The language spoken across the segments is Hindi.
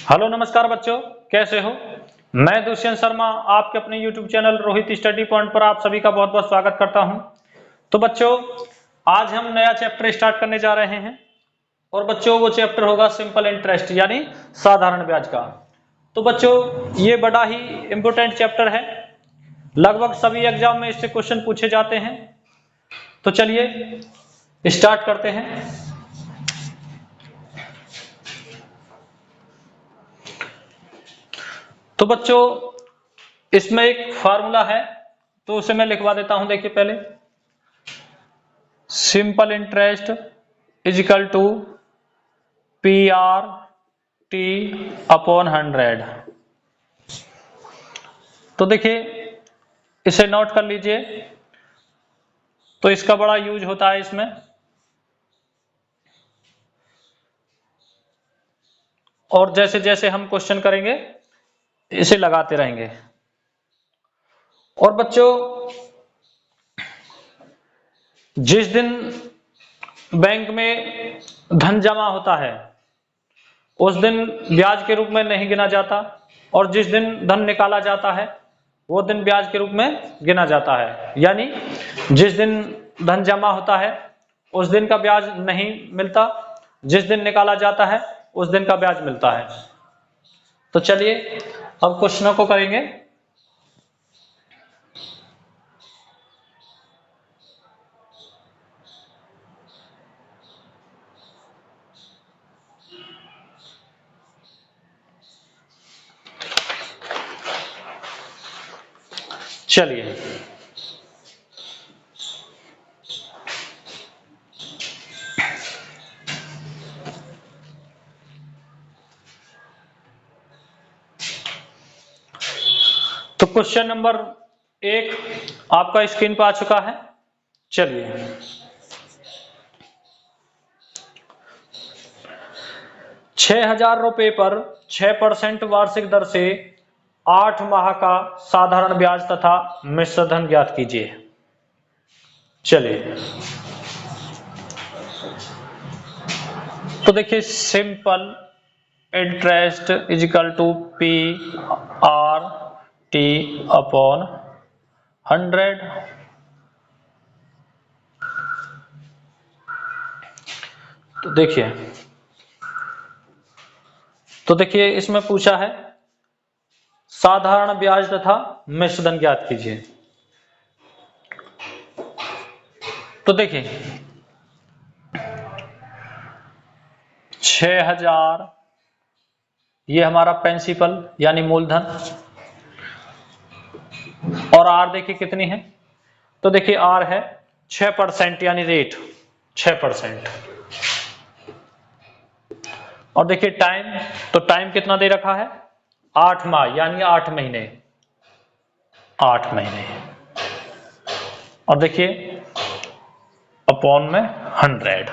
हेलो नमस्कार बच्चों, कैसे हो। मैं दुष्यंत शर्मा आपके अपने YouTube channel Rohit study point पर आप सभी का बहुत बहुत स्वागत करता हूं। तो बच्चों, आज हम नया चैप्टर स्टार्ट करने जा रहे हैं और बच्चों वो चैप्टर होगा सिंपल इंटरेस्ट यानी साधारण ब्याज का। तो बच्चों, ये बड़ा ही इंपॉर्टेंट चैप्टर है, लगभग सभी एग्जाम में इससे क्वेश्चन पूछे जाते हैं। तो चलिए स्टार्ट करते हैं। तो बच्चों, इसमें एक फार्मूला है तो उसे मैं लिखवा देता हूं। देखिए पहले, simple interest is equal to P R T upon 100। तो देखिए इसे नोट कर लीजिए। तो इसका बड़ा यूज होता है इसमें, और जैसे जैसे हम क्वेश्चन करेंगे इसे लगाते रहेंगे। और बच्चों, जिस दिन बैंक में धन जमा होता है उस दिन ब्याज के रूप में नहीं गिना जाता, और जिस दिन धन निकाला जाता है वो दिन ब्याज के रूप में गिना जाता है। यानी जिस दिन धन जमा होता है उस दिन का ब्याज नहीं मिलता, जिस दिन निकाला जाता है उस दिन का ब्याज मिलता है। तो चलिए अब क्वेश्चनों को करेंगे। चलिए तो क्वेश्चन नंबर 1 आपका स्क्रीन पर आ चुका है। चलिए, 6,000 रुपए पर 6% वार्षिक दर से 8 माह का साधारण ब्याज तथा मिश्र धन ज्ञात कीजिए। चलिए, तो देखिए simple interest is equal to P R T upon 100। तो देखिए इसमें पूछा है साधारण ब्याज तथा मिश्र धन ज्ञात कीजिए। तो देखिए 6,000 ये हमारा प्रिंसिपल यानी मूलधन, और आर देखिए कितनी है। तो देखिए आर है 6% यानी रेट 6%। और देखिए टाइम, तो टाइम कितना दे रखा है 8 माह यानी 8 महीने 8 महीने। और देखिए अपॉन में 100।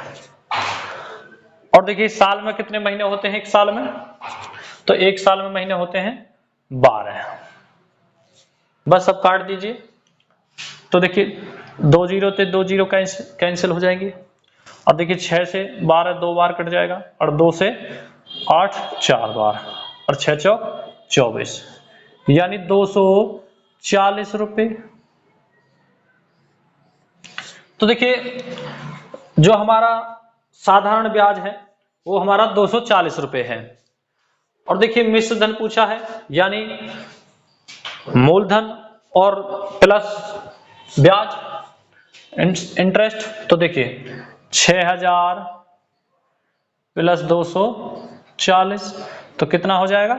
और देखिए साल में कितने महीने होते हैं एक साल में, तो एक साल में महीने होते हैं 12। बस अब काट दीजिए। तो देखिए 2 जीरो से 2 जीरो कैंसिल हो जाएंगे, और देखिए 6 से 12 2 बार कट जाएगा, और 2 से 8 4 बार, और 6 चौक 24 यानी 240 रुपए। तो देखिए जो हमारा साधारण ब्याज है वो हमारा 240 रुपए है। और देखिए मिश्र धन पूछा है यानी मूलधन और प्लस ब्याज इंटरेस्ट। तो देखिए 6,000 प्लस 240 तो कितना हो जाएगा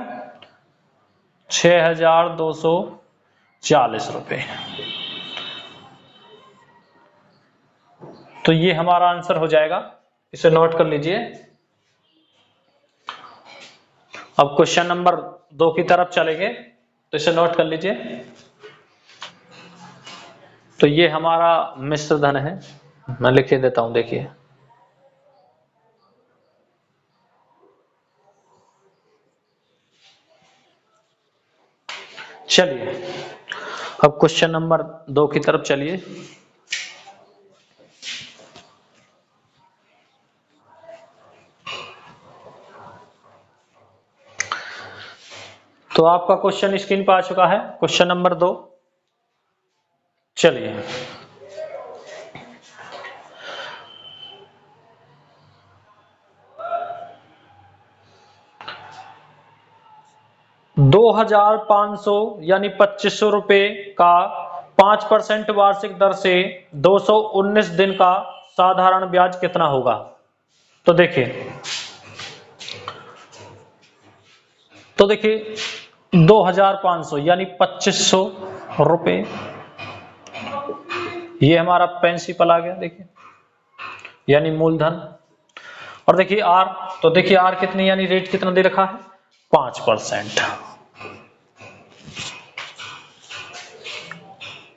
6,240 रुपए। तो ये हमारा आंसर हो जाएगा, इसे नोट कर लीजिए। अब क्वेश्चन नंबर 2 की तरफ चलेंगे, तो इसे नोट कर लीजिए। तो ये हमारा मिश्र धन है, मैं लिख देता हूं। देखिए चलिए अब क्वेश्चन नंबर 2 की तरफ चलिए। तो आपका क्वेश्चन स्क्रीन पर आ चुका है, क्वेश्चन नंबर 2। चलिए $2,500 यानी 2500 रुपए का 5% वार्षिक दर से 219 दिन का साधारण ब्याज कितना होगा? तो देखिए 2,500 यानी 2500 रुपए, ये हमारा प्रिंसिपल आ गया, देखिए यानी मूलधन। और देखिए आर, तो देखिए आर कितनी यानी रेट कितना दे रखा है? 5%।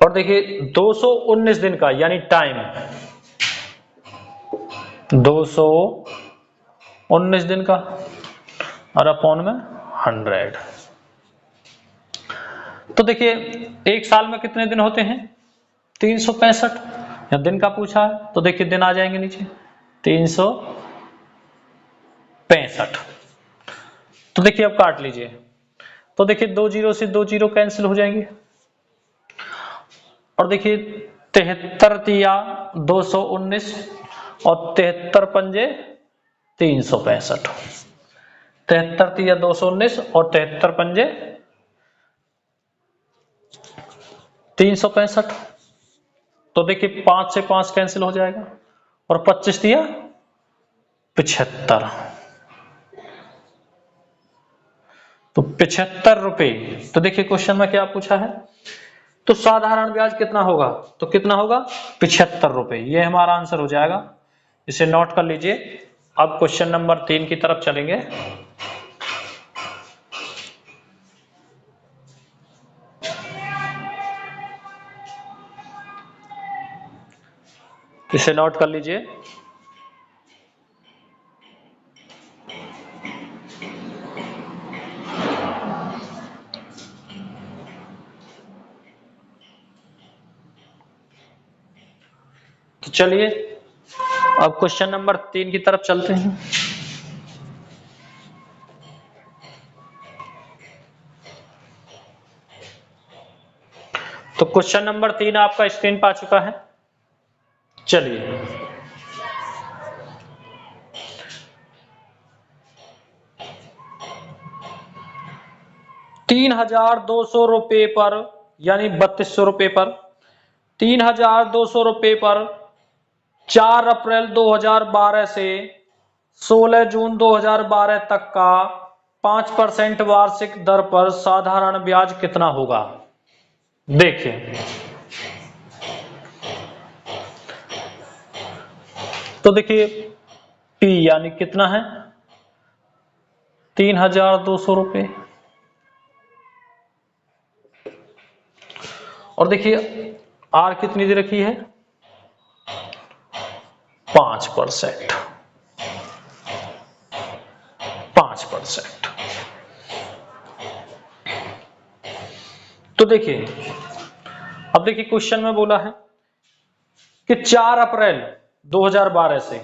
और देखिए 219 दिन का यानी टाइम, 219 दिन का और अपॉन में 100। तो देखिए एक साल में कितने दिन होते हैं? 365। या दिन का पूछा है तो देखिए दिन आ जाएंगे नीचे, 365। तो देखिए अब काट लीजिए, तो देखिए 2 जीरो से 2 जीरो कैंसिल हो जाएंगे। और देखिए 73 तिया 219 और 73 पंजे 365। 73 तिया 219 और 73 पंजे 365। तो देखिए 5 से 5 कैंसिल हो जाएगा और 25 तिया 75। तो 75 रुपए। तो देखिए क्वेश्चन में क्या पूछा है, तो साधारण ब्याज कितना होगा? तो कितना होगा? 75 रुपए। ये हमारा आंसर हो जाएगा, इसे नोट कर लीजिए। अब क्वेश्चन नंबर 3 की तरफ चलेंगे। इसे नोट कर लीजिए। तो चलिए अब क्वेश्चन नंबर 3 की तरफ चलते हैं। तो क्वेश्चन नंबर 3 आपका स्क्रीन पर आ चुका है। चलिए 3,200 रुपए पर यानी 3200 रुपए पर 3,200 रुपए पर 4 अप्रैल 2012 से 16 जून 2012 तक का 5% वार्षिक दर पर साधारण ब्याज कितना होगा? देखिए तो देखिए पी यानी कितना है? 3,200 रुपए। और देखिए आर कितनी दे रखी है? 5%। 5%। तो देखिए अब देखिए क्वेश्चन में बोला है कि 4 अप्रैल 2012 से,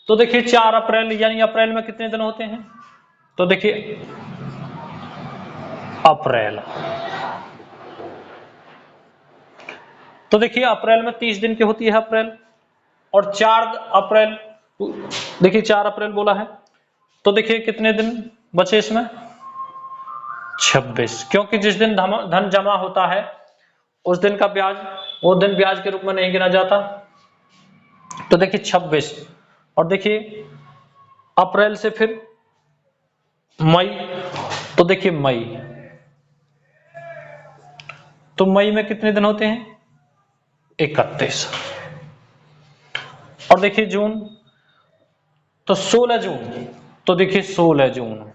तो देखिए 4 अप्रैल यानी अप्रैल में कितने दिन होते हैं? तो देखिए अप्रैल, तो देखिए अप्रैल में 30 दिन की होती है अप्रैल। और 4 अप्रैल, देखिए 4 अप्रैल बोला है, तो देखिए कितने दिन बचे इसमें? 26। क्योंकि जिस दिन धन जमा होता है उस दिन का ब्याज वो दिन ब्याज के रूप में नहीं गिना जाता। तो देखिए 26। और देखिए अप्रैल से फिर मई, तो देखिए मई, तो मई में कितने दिन होते हैं? 31। और देखिए जून, तो 16 जून, तो देखिए 16 जून,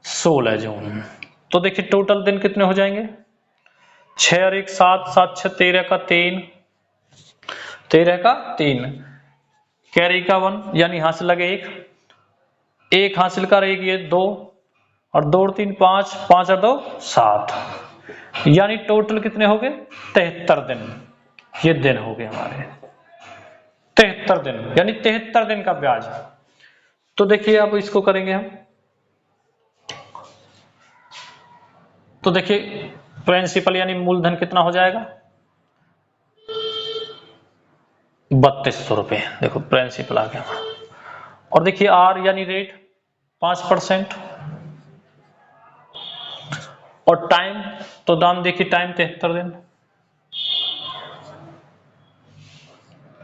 16 जून। तो देखिए टोटल दिन कितने हो जाएंगे? 6 और 1 7, 7 6 13 का 3, 13 का 3, कैरी का 1 यानी यहां से लगे 1, 1 हासिल कर 1 ये 2 और 2 और 3 5, 5 और 2 7, यानी टोटल कितने हो गए? 73 दिन। ये दिन हो गए हमारे 73 दिन, यानी 73 दिन का ब्याज। तो देखिए अब इसको करेंगे हम। तो देखिए प्रिंसिपल यानी मूलधन कितना हो जाएगा, 3200 रुपये। देखो प्रिंसिपल आ गया। और देखिए आर यानी रेट 5%। और टाइम, तो दाम देखिए टाइम 73 दिन।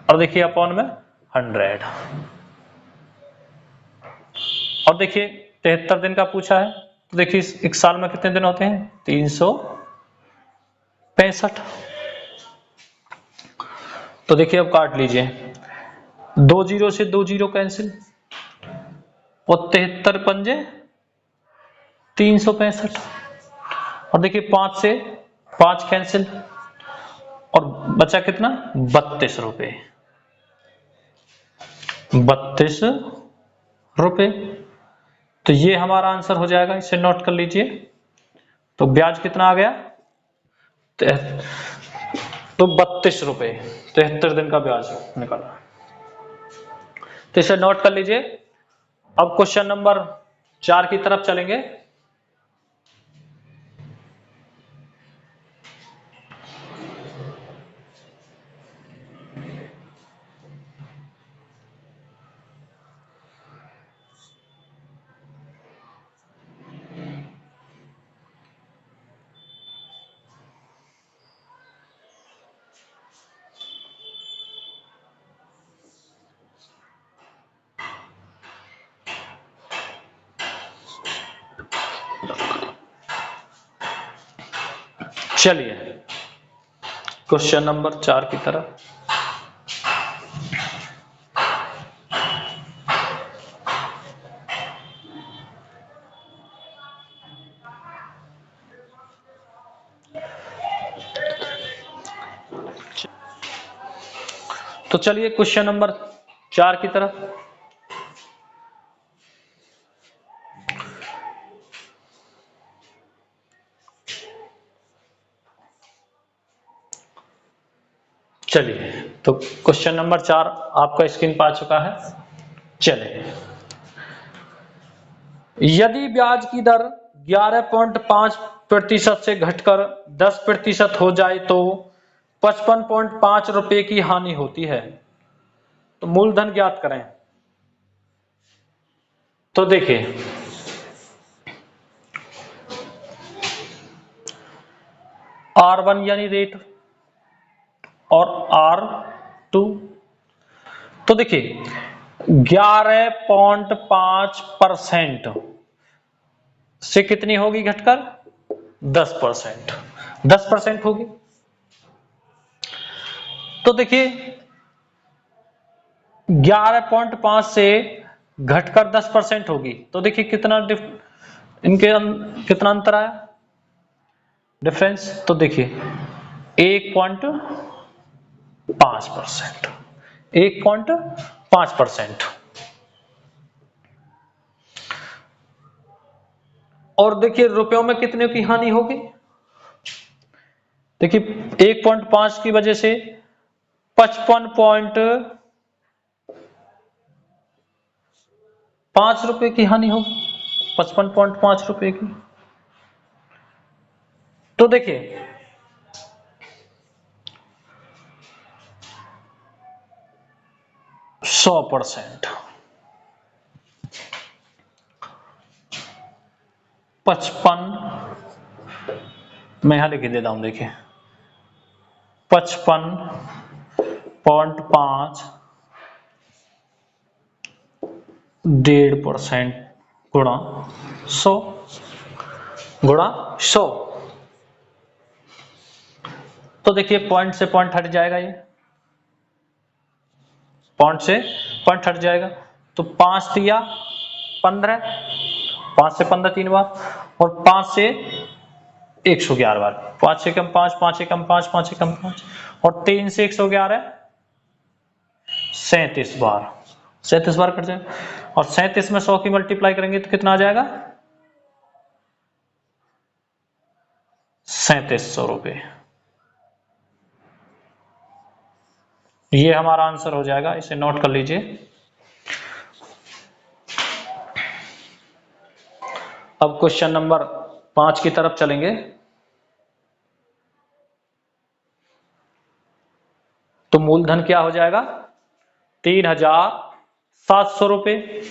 और देखिए अपॉन में 100। और देखिए 73 दिन का पूछा है, तो देखिए एक साल में कितने दिन होते हैं, 365। तो देखिए अब काट लीजिए, 2 जीरो से 2 जीरो कैंसिल, और 73 पंजे 365। और देखिए 5 से 5 कैंसिल, और बचा कितना, 32 रुपये। 32 रुपये। तो ये हमारा आंसर हो जाएगा, इसे नोट कर लीजिए। तो ब्याज कितना आ गया, तो 32 रुपये, 73 दिन का ब्याज निकला। तो इसे नोट कर लीजिए। अब क्वेश्चन नंबर 4 की तरफ चलेंगे। चलिए क्वेश्चन नंबर 4 की तरफ। तो चलिए क्वेश्चन नंबर 4 की तरफ। चलिए तो क्वेश्चन नंबर 4 आपका स्क्रीन पर आ चुका है। चलिए, यदि ब्याज की दर 11.5% से घटकर 10% हो जाए तो 55.5 रुपए की हानि होती है। तो मूलधन ज्ञात करें। तो देखिए R1 यानी रेट और R2। तो देखिए 11.5% से कितनी होगी घटकर, 10%। 10% होगी। तो देखिए 11.5 से घटकर 10% होगी, तो देखिए कितना इनके कितना अंतर आया, डिफरेंस। तो देखिए 1.5%, 1.5%। और देखिए रुपयों में कितने की हानि होगी, देखिए 1.5 की वजह से 55.5 रुपए की हानि होगी, 55.5 रुपए की। तो देखिए 100%, 55, मैं यहां लिख देता हूं, देखिए 55.5 1.5% गुणा 100 गुणा 100। तो देखिए पॉइंट से पॉइंट हट जाएगा, ये पॉइंट से पॉइंट हट जाएगा। तो 5 दिया 15, 5 से 15 3 बार, और 5 से 111 बार, 5 से कम 5, 5 से कम 5, 5 से कम 5, और 3 से 111 37 बार, 37 बार कट जाएगा। और 37 में 100 की मल्टीप्लाई करेंगे तो कितना आ जाएगा, 3700 रुपये। ये हमारा आंसर हो जाएगा, इसे नोट कर लीजिए। अब क्वेश्चन नंबर 5 की तरफ चलेंगे। तो मूलधन क्या हो जाएगा? 3,700 रुपये।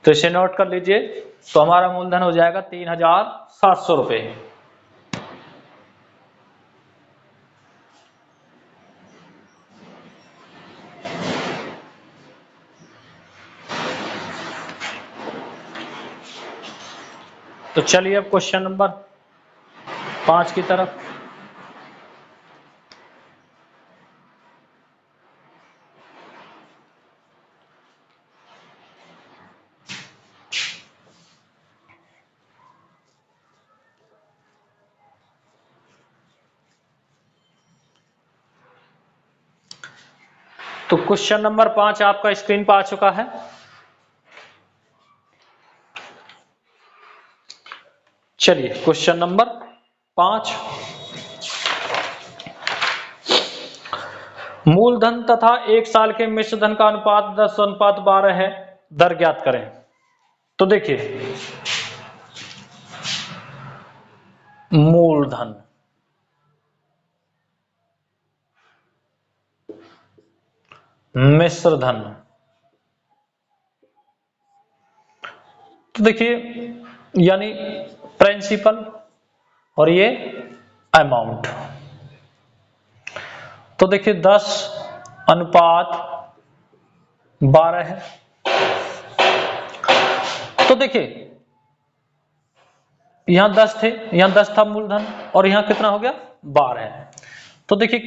तो इसे नोट कर लीजिए। तो हमारा मूलधन हो जाएगा 3,700 रुपये। तो चलिए अब क्वेश्चन नंबर 5 की तरफ। तो क्वेश्चन नंबर 5 आपका स्क्रीन पर आ चुका है। चलिए क्वेश्चन नंबर 5, मूलधन तथा 1 साल के मिश्र धन का अनुपात 10:12 है, दर ज्ञात करें। तो देखिए, मूलधन, मिश्र धन, तो देखिए यानी प्रिंसिपल और ये अमाउंट। तो देखिए 10:12 है। तो देखिए यहां 10 थे, यहां 10 था मूलधन, और यहां कितना हो गया? 12 है। तो देखिए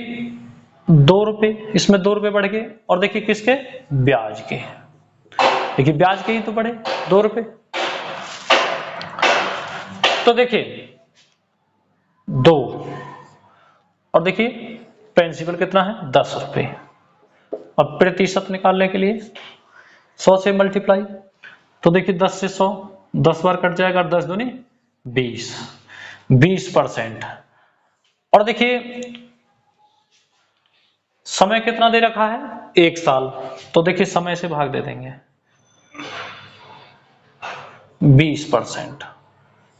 2 रुपए, इसमें 2 रुपए बढ़ गए, और देखिए किसके? ब्याज के। देखिए ब्याज के ही तो बढ़े 2 रुपए। तो देखिए 2, और देखिए प्रिंसिपल कितना है? 10 रुपए। अब प्रतिशत निकालने के लिए 100 से मल्टीप्लाई। तो देखिए 10 से 100, 10 बार कट जाएगा, 10 दूनी 20, 20%। और देखिए समय कितना दे रखा है? 1 साल। तो देखिए समय से भाग दे देंगे, 20%।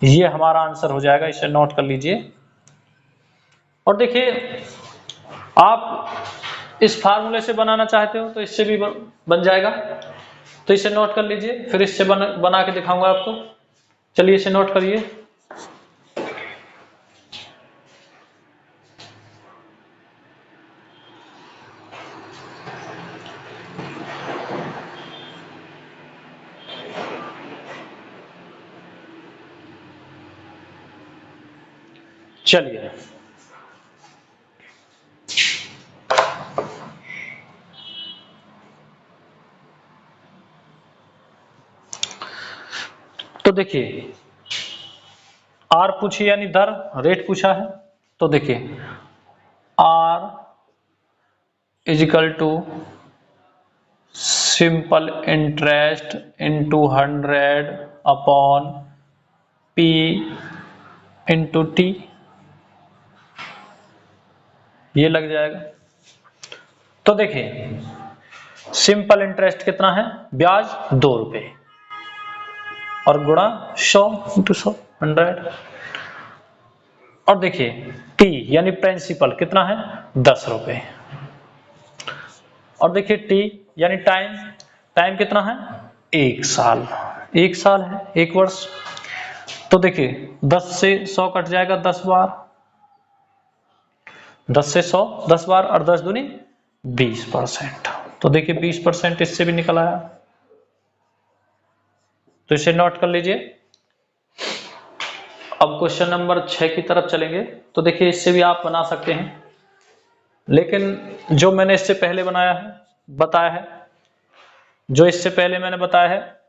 ये हमारा आंसर हो जाएगा, इसे नोट कर लीजिए। और देखिए आप इस फार्मूले से बनाना चाहते हो तो इससे भी बन जाएगा। तो इसे नोट कर लीजिए, फिर इससे बना के दिखाऊंगा आपको। चलिए इसे नोट करिए। चलिए तो देखिए आर पूछी यानी दर, रेट पूछा है। तो देखिए R is equal to simple interest into 100 upon P into T, ये लग जाएगा। तो देखिए सिंपल इंटरेस्ट कितना है? ब्याज 2 रुपए, और गुणा 100 इंटू 100, 100। और देखिए टी यानी प्रिंसिपल कितना है? 10 रुपए। और देखिए टी यानी टाइम, टाइम कितना है? 1 साल। 1 साल है, 1 वर्ष। तो देखिए 10 से 100 कट जाएगा 10 बार, 10 से 100 10 बार, और 10 दूनी 20%। तो देखिए 20% इससे भी निकल आया। तो इसे नोट कर लीजिए। अब क्वेश्चन नंबर 6 की तरफ चलेंगे। तो देखिए इससे भी आप बना सकते हैं, लेकिन जो मैंने इससे पहले बताया है, जो इससे पहले मैंने बताया है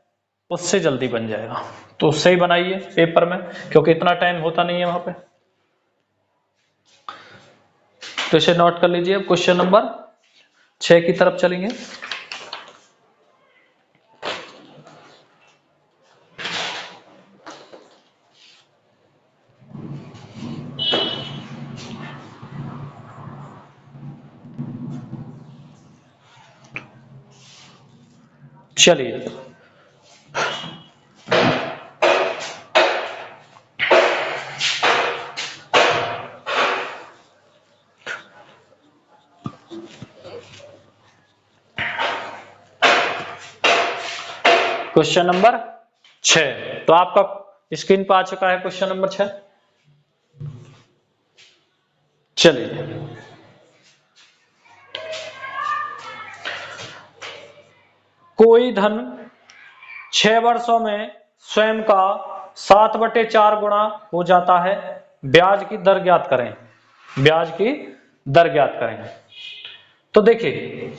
उससे जल्दी बन जाएगा। तो उससे ही बनाइए पेपर में, क्योंकि इतना टाइम होता नहीं है वहां पे। तो इसे नोट कर लीजिए। क्वेश्चन नंबर 6 की तरफ चलेंगे। चलिए क्वेश्चन नंबर 6, तो आपका स्क्रीन पर आ चुका है क्वेश्चन नंबर 6। चलिए कोई धन 6 वर्षों में स्वयं का 7/4 गुणा हो जाता है, ब्याज की दर ज्ञात करें। ब्याज की दर ज्ञात करें। तो देखिए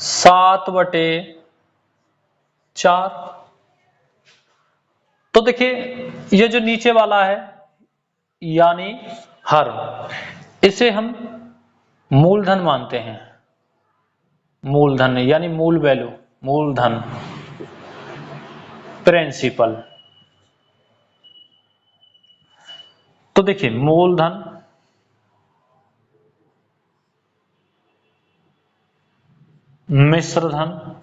7/4, तो देखिए ये जो नीचे वाला है यानी हर, इसे हम मूलधन मानते हैं। मूलधन यानी मूल वैल्यू, मूलधन, प्रिंसिपल। तो देखिए मूलधन, मिश्र धन,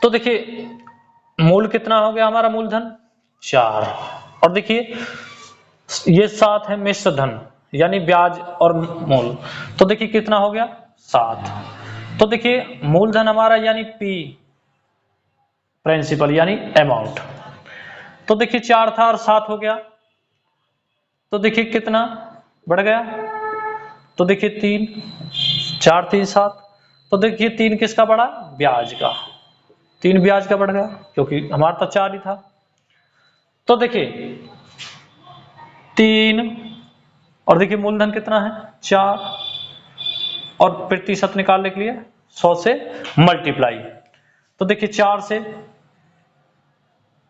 तो देखिए मूल कितना हो गया हमारा, मूलधन 4, और देखिए ये 7 है मिश्र धन यानी ब्याज और मूल, तो देखिए कितना हो गया 7। तो देखिए मूलधन हमारा यानी P, प्रिंसिपल यानी अमाउंट, तो देखिए 4 था और 7 हो गया, तो देखिए कितना बढ़ गया, तो देखिए 3, 4 3 7, तो देखिए 3 किसका बढ़ा, ब्याज का, 3 ब्याज का बढ़ गया क्योंकि हमारा तो 4 ही था। तो देखिए 3 और देखिए मूलधन कितना है 4, और प्रतिशत निकालने के लिए 100 से मल्टीप्लाई, तो देखिए 4 से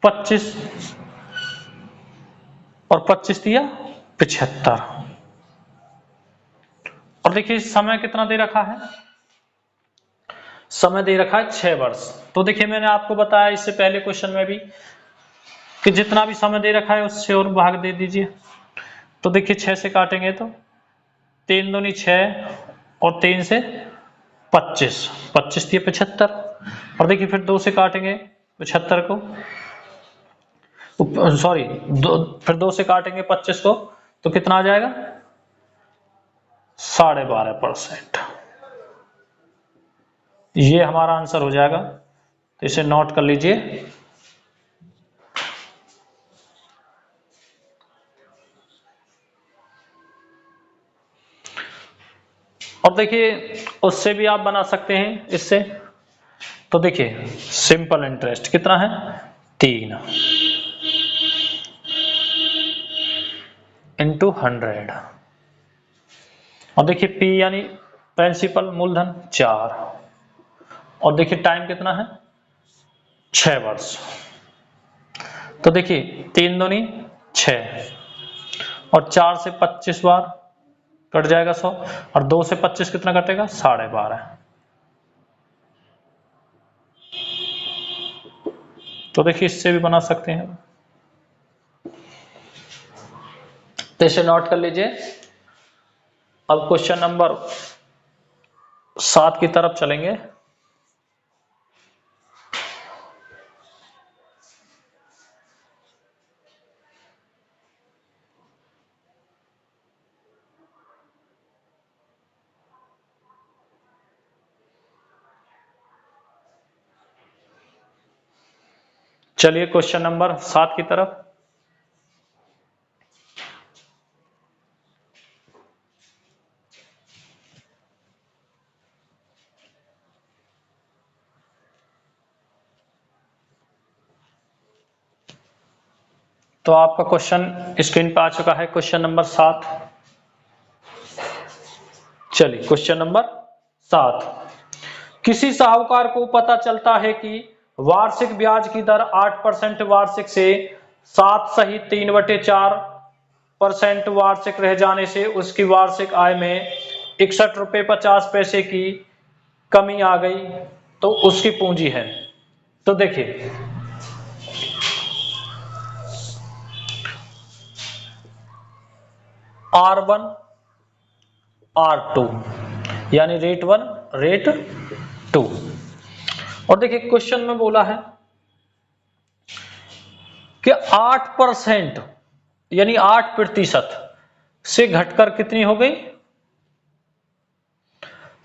25 और 25 दिया 75, और देखिए समय कितना दे रखा है, समय दे रखा है 6 वर्ष। तो देखिए मैंने आपको बताया इससे पहले क्वेश्चन में भी कि जितना भी समय दे रखा है उससे और भाग दे दीजिए। तो देखिए 6 से काटेंगे तो 3 दूनी 6 और 3 से 25, 25 दिए 75, और देखिए फिर 2 से काटेंगे 75 को, सॉरी फिर 2 से काटेंगे 25 को, तो कितना आ जाएगा 12.5%। ये हमारा आंसर हो जाएगा, तो इसे नोट कर लीजिए। और देखिए उससे भी आप बना सकते हैं इससे, तो देखिए सिंपल इंटरेस्ट कितना है 3 इंटू 100, और देखिए P यानी प्रिंसिपल मूलधन 4, और देखिए टाइम कितना है 6 वर्ष, तो देखिए 3 दूनी 6 और 4 से 25 बार कट जाएगा 100, और 2 से 25 कितना कटेगा 12.5, तो देखिए इससे भी बना सकते हैं, तो इसे नोट कर लीजिए। अब क्वेश्चन नंबर 7 की तरफ चलेंगे। चलिए क्वेश्चन नंबर 7 की तरफ। तो आपका क्वेश्चन स्क्रीन पर आ चुका है, क्वेश्चन नंबर 7। चलिए क्वेश्चन नंबर 7, किसी साहूकार को पता चलता है कि वार्षिक ब्याज की दर 8% वार्षिक से 7 सहित 3/4% वार्षिक रह जाने से उसकी वार्षिक आय में 61 रुपये 50 पैसे की कमी आ गई, तो उसकी पूंजी है। तो देखिए R1 R2 यानी रेट 1 रेट 2। और देखिए क्वेश्चन में बोला है कि 8% यानी 8% से घटकर कितनी हो गई,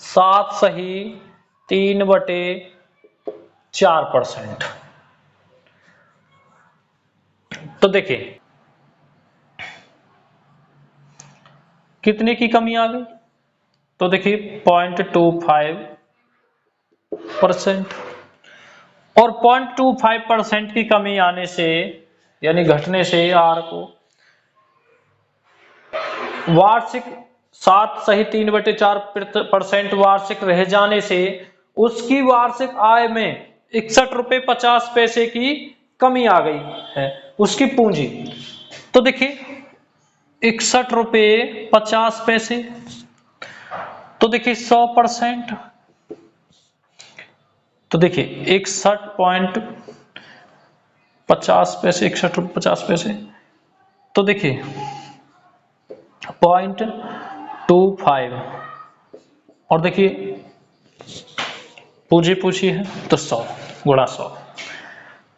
7 सही 3/4%। तो देखिए कितने की कमी आ गई, तो देखिए 0.25%। और 0.25% की कमी आने से यानी घटने से आर को वार्षिक 7 सही 3/4% वार्षिक रह जाने से उसकी वार्षिक आय में 61 रुपये 50 पैसे की कमी आ गई है, उसकी पूंजी। तो देखिए 61 रुपये 50 पैसे, तो देखिए 100%, तो देखिए 61.50 पैसे, 61 रुपये 50 पैसे, तो देखिए 0.25 और देखिए पूंजी पूछी है तो 100 गुणा 100।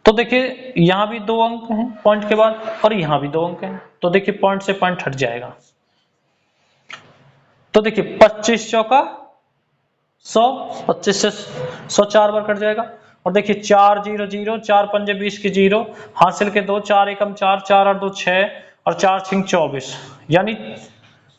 तो देखिए यहां भी 2 अंक हैं पॉइंट के बाद और यहां भी 2 अंक हैं, तो देखिए पॉइंट से पॉइंट हट जाएगा। तो देखिए 25 चौका 100, 25 से 100 4 बार कट जाएगा। और देखिए 4 0 0, 4 पंजे 20 की 0, हासिल के 2, 4 एकम 4, 4 और 2 6 और 4 6 24, यानी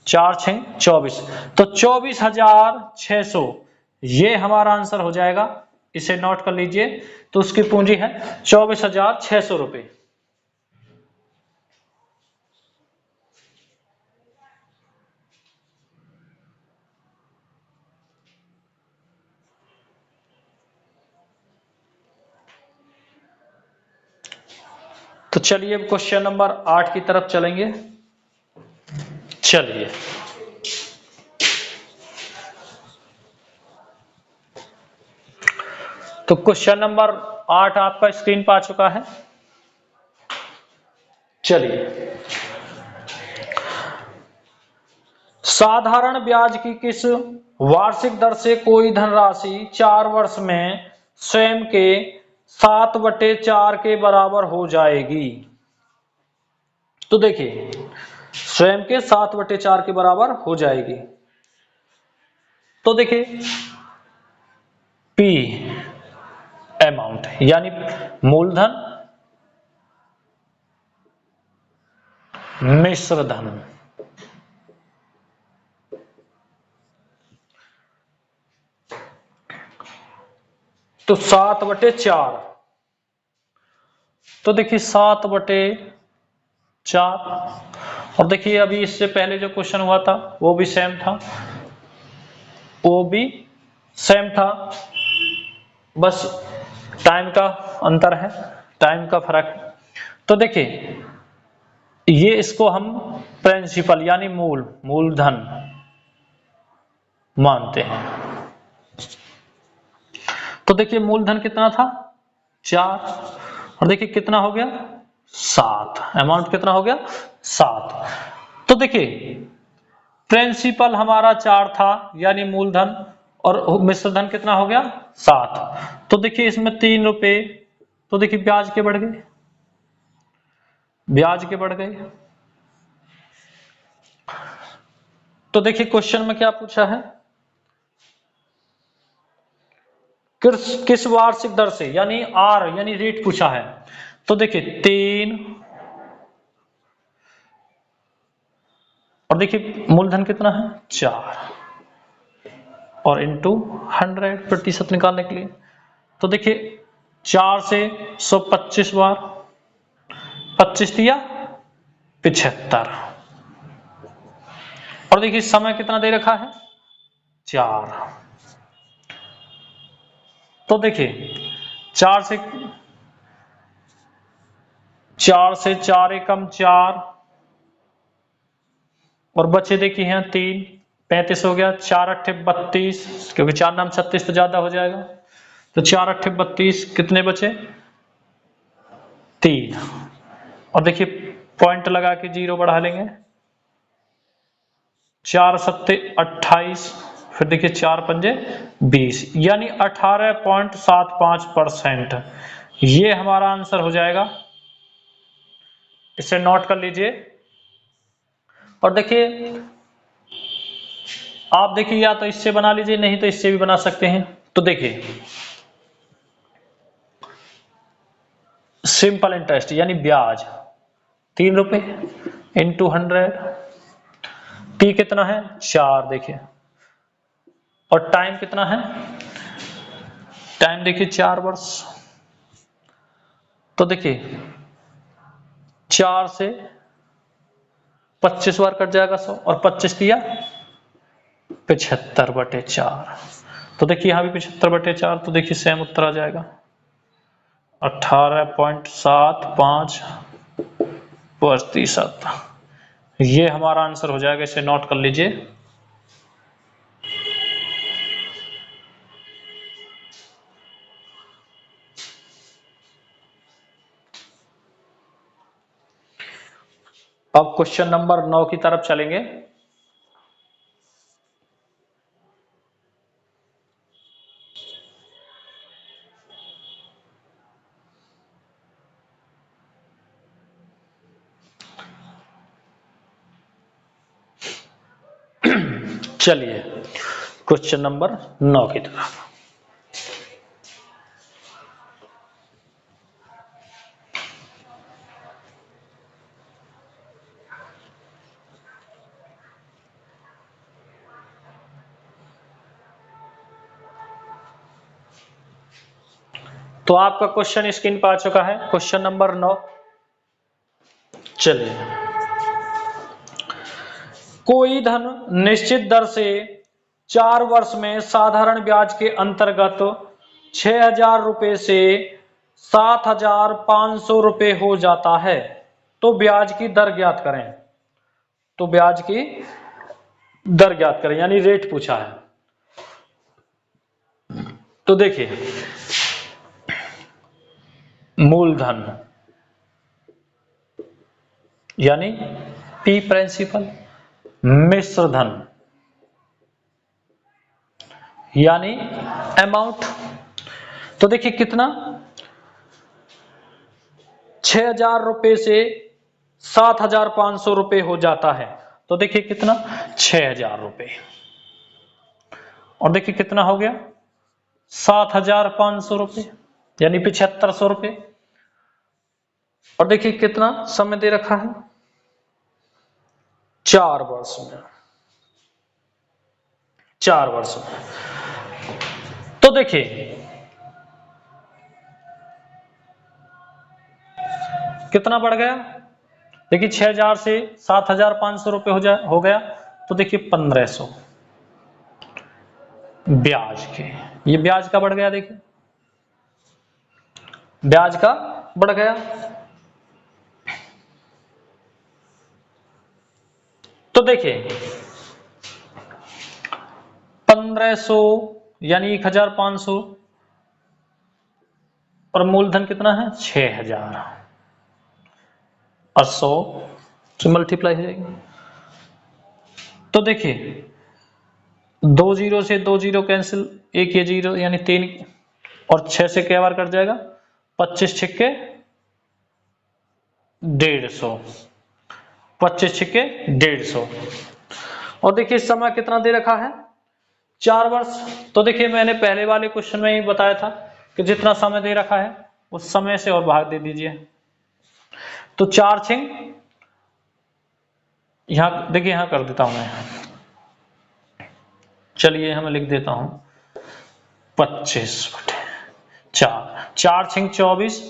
4 6 24, तो 24,600 ये हमारा आंसर हो जाएगा। इसे नोट कर लीजिए। तो उसकी पूंजी है 24,600 रुपए। तो चलिए अब क्वेश्चन नंबर 8 की तरफ चलेंगे। चलिए तो क्वेश्चन नंबर 8 आपका स्क्रीन पर आ चुका है। चलिए, साधारण ब्याज की किस वार्षिक दर से कोई धनराशि 4 वर्ष में स्वयं के 7/4 के बराबर हो जाएगी। तो देखिए स्वयं के 7/4 के बराबर हो जाएगी। तो देखिए P अमाउंट यानी मूलधन मिश्र धन, तो 7/4, तो देखिए 7/4 और देखिए अभी इससे पहले जो क्वेश्चन हुआ था वो भी सेम था, वो भी सेम था, बस टाइम का अंतर है, टाइम का फर्क है। तो देखिए ये इसको हम प्रिंसिपल यानी मूलधन मानते हैं। तो देखिए मूलधन कितना था 4 और देखिए कितना हो गया 7, अमाउंट कितना हो गया 7। तो देखिए प्रिंसिपल हमारा 4 था यानी मूलधन, और मिश्रधन कितना हो गया 7। तो देखिए इसमें 3 रुपए, तो देखिए ब्याज के बढ़ गए, ब्याज के बढ़ गए। तो देखिए क्वेश्चन में क्या पूछा है, किस वार्षिक दर से यानी आर यानी रेट पूछा है। तो देखिए 3 और देखिए मूलधन कितना है 4 और इनटू 100% निकालने के लिए। तो देखिए 4 से 125 बार, 25 दिया 75 और देखिए समय कितना दे रखा है 4। तो देखिए 4 से 4 एकम 4 और बचे देखिए यहाँ 3, 35 हो गया, 4 अट्ठे 32, क्योंकि 4 नाम 36 तो ज्यादा हो जाएगा, तो 4 अट्ठे 32, कितने बचे 3 और देखिए पॉइंट लगा के 0 बढ़ा लेंगे, 4 सत्ते 28, फिर देखिए 4 पंजे 20, यानी 18.75%। ये हमारा आंसर हो जाएगा, इसे नोट कर लीजिए। और देखिए आप देखिए या तो इससे बना लीजिए, नहीं तो इससे भी बना सकते हैं। तो देखिए सिंपल इंटरेस्ट यानी ब्याज 3 रुपए इंटू 100, टी कितना है 4 देखिए, और टाइम कितना है, टाइम देखिए 4 वर्ष। तो देखिए 4 से 25 बार कट जाएगा 100, और 25 दिया 75/4। तो देखिए यहां भी 75/4, तो देखिए सेम उत्तर आ जाएगा 18.75%। ये हमारा आंसर हो जाएगा, इसे नोट कर लीजिए। अब क्वेश्चन नंबर 9 की तरफ चलेंगे। चलिए क्वेश्चन नंबर 9 की तरफ। तो आपका क्वेश्चन स्क्रीन पर आ चुका है, क्वेश्चन नंबर 9। चलिए, कोई धन निश्चित दर से 4 वर्ष में साधारण ब्याज के अंतर्गत 6,000 रुपए से 7,500 रुपए हो जाता है, तो ब्याज की दर ज्ञात करें। तो ब्याज की दर ज्ञात करें यानी रेट पूछा है। तो देखिए मूलधन यानी पी प्रिंसिपल, मिश्र धन यानी अमाउंट। तो देखिए कितना 6,000 रुपए से 7,500 रुपए हो जाता है। तो देखिए कितना 6,000 रुपए, और देखिए कितना हो गया 7,500 रुपए यानी 7,500 रुपए। और देखिए कितना समय दे रखा है 4 वर्ष में, 4 वर्ष में। तो देखिए कितना बढ़ गया, देखिए 6,000 से 7,500 रुपए हो गया। तो देखिए 1,500 ब्याज के, ये ब्याज का बढ़ गया, देखिए ब्याज का बढ़ गया। तो देखिए 1,500 यानी 1,500, और मूलधन कितना है 6,000, और 100 से मल्टीप्लाई हो जाएगी। तो देखिए 2 जीरो से 2 जीरो कैंसिल, एक ये जीरो यानी 3, और 6 से क्या बार कट जाएगा 25 छिक्के 150, 25 छिक्के 150। और देखिए समय कितना दे रखा है 4 वर्ष। तो देखिए मैंने पहले वाले क्वेश्चन में ही बताया था कि जितना समय दे रखा है उस समय से और भाग दे दीजिए। तो 4 छिंग, यहां देखिए यहां कर देता हूं मैं, चलिए यहां मैं लिख देता हूं 25/4, 4 छिंग 24,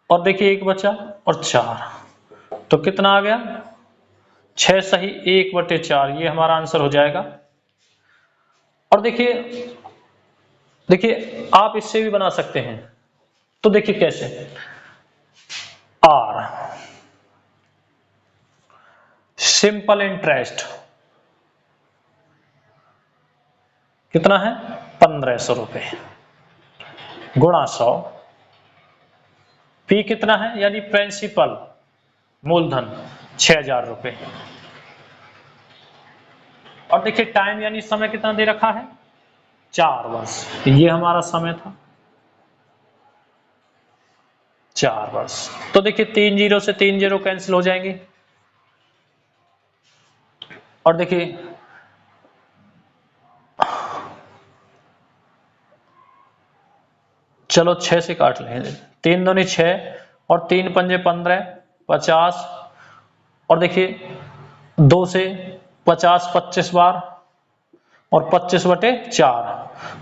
और देखिए 1 बचा और 4, तो कितना आ गया 6 सही 1/4, ये हमारा आंसर हो जाएगा। और देखिए आप इससे भी बना सकते हैं। तो देखिए कैसे, आर सिंपल इंटरेस्ट कितना है 1,500 रुपए गुणा 100, पी कितना है यानी प्रिंसिपल मूलधन 6,000 रुपए, और देखिए टाइम यानी समय कितना दे रखा है 4 वर्ष, ये हमारा समय था 4 वर्ष। तो देखिए 3 जीरो से 3 जीरो कैंसिल हो जाएंगे और देखिए चलो 6 से काट लेंगे, 3 दूनी 6 और 3 पंजे 15 50 और देखिए 2 से 50 25 बार और 25/4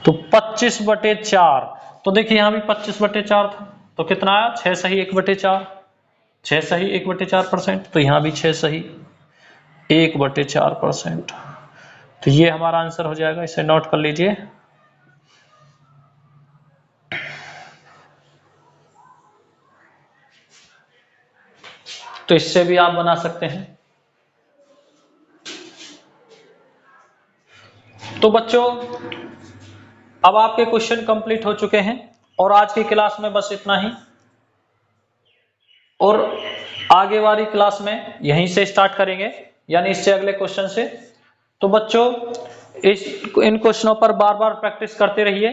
तो 25/4 तो देखिए यहां भी 25/4 था तो कितना आया 6 सही 1/4 6 सही 1/4% तो यहां भी 6 सही 1/4%। तो ये हमारा आंसर हो जाएगा, इसे नोट कर लीजिए। तो इससे भी आप बना सकते हैं। तो बच्चों अब आपके क्वेश्चन कंप्लीट हो चुके हैं और आज की क्लास में बस इतना ही, और आगे वाली क्लास में यहीं से स्टार्ट करेंगे, यानी इससे अगले क्वेश्चन से। तो बच्चों इन क्वेश्चनों पर बार बार प्रैक्टिस करते रहिए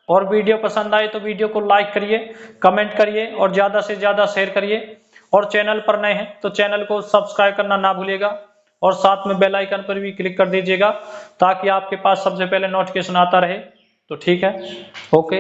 और वीडियो पसंद आए तो वीडियो को लाइक करिए, कमेंट करिए और ज्यादा से ज्यादा शेयर करिए। और चैनल पर नए हैं तो चैनल को सब्सक्राइब करना ना भूलिएगा और साथ में बेल आइकन पर भी क्लिक कर दीजिएगा ताकि आपके पास सबसे पहले नोटिफिकेशन आता रहे। तो ठीक है, ओके।